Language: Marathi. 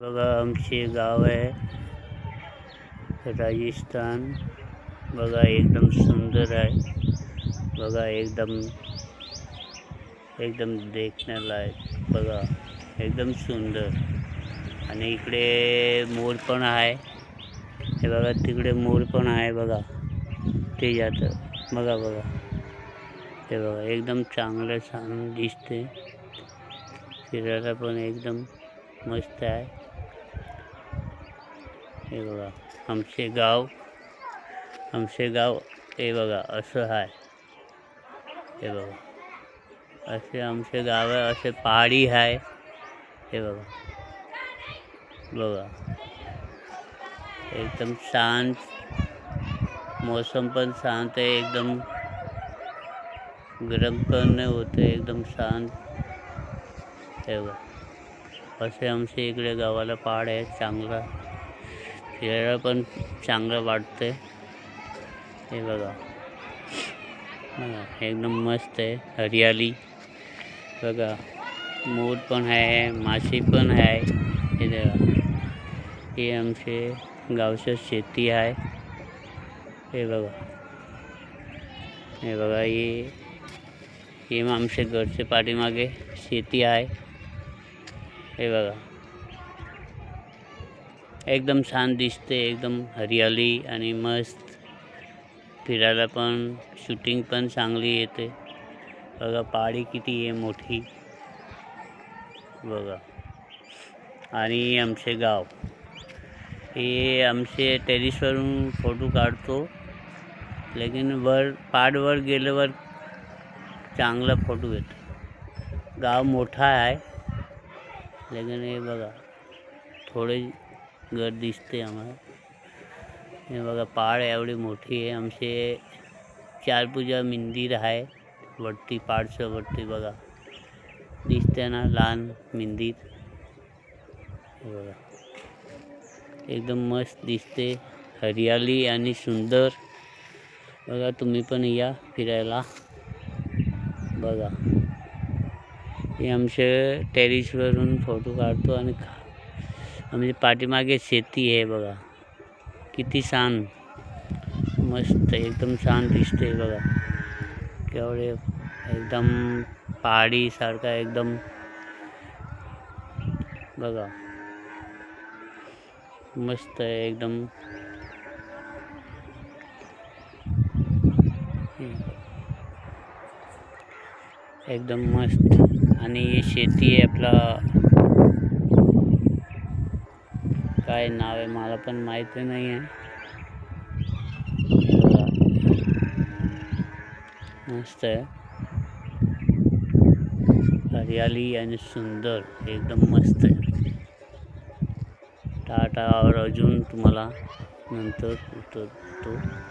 बघा आमचे गाव आहे राजस्थान। बघा एकदम सुंदर आहे। बघा एकदम एकदम देखण्यालायक। बघा एकदम सुंदर। आणि इकडे मोर पण आहे। हे बघा तिकडे मोर पण आहे। बघा ते जातं। बघा बघा हे बघा एकदम चांगलं छान दिसते। फिरायला पण एकदम मस्त आहे। हे बघा आमचे गाव हे बघा असं आहे। हे बघा असे आमचे गाव आहे। असे पहाडी आहे। हे बघा बघा एकदम शांत मौसम पण शांत आहे। एकदम गरम पण नाही होते। एकदम शांत। हे बघा असे आमच्या इकडे गावाला पहाड आहे। चांगला फिरायला पण चांगलं वाटते। हे बघा एकदम मस्त आहे। हरियाली बघा मोर पण आहे। माशी पण आहे। हे बघा हे आमचे गावचं शेती आहे। हे बघा हे आमच्या घरच्या पाठीमागे शेती आहे। हे बघा एकदम छान दिसते। एकदम हरियाली आणि मस्त फिरायला पण शूटिंग पण चांगली येते। बघा पहाडी किती आहे मोठी। बघा आणि आमचे गाव हे आमचे टेरेसवरून फोटो काढतो। लेकिन पहाडवर गेल्यावर चांगला फोटो येतो। गाव मोठा आहे लेकिन हे बघा थोडे घर दिसते आम्हाला। हे बघा पहाड एवढी मोठी आहे। आमचे 4 पूजा मंदिर आहे वरती पहाडच्या वरती। बघा दिसते ना लहान मंदिर। हे बघा एकदम मस्त दिसते। हरियाली आणि सुंदर। बघा तुम्ही पण या फिरायला। बघा हे आमच्या टेरेसवरून फोटो काढतो आणि आमच्या पाठीमागे शेती आहे। बघा किती छान मस्त एकदम छान दिसते। बघा केवढे एकदम पहाडी सारखा एकदम। बघा मस्त आहे एकदम। एकदम मस्त। आणि ही शेती आहे आपला काय नाव आहे मला पण माहिती नाही आहे। मस्त आहे हरियाली आणि सुंदर एकदम मस्त आहे। टाटा और अजून तुम्हाला नंतर उतरतो।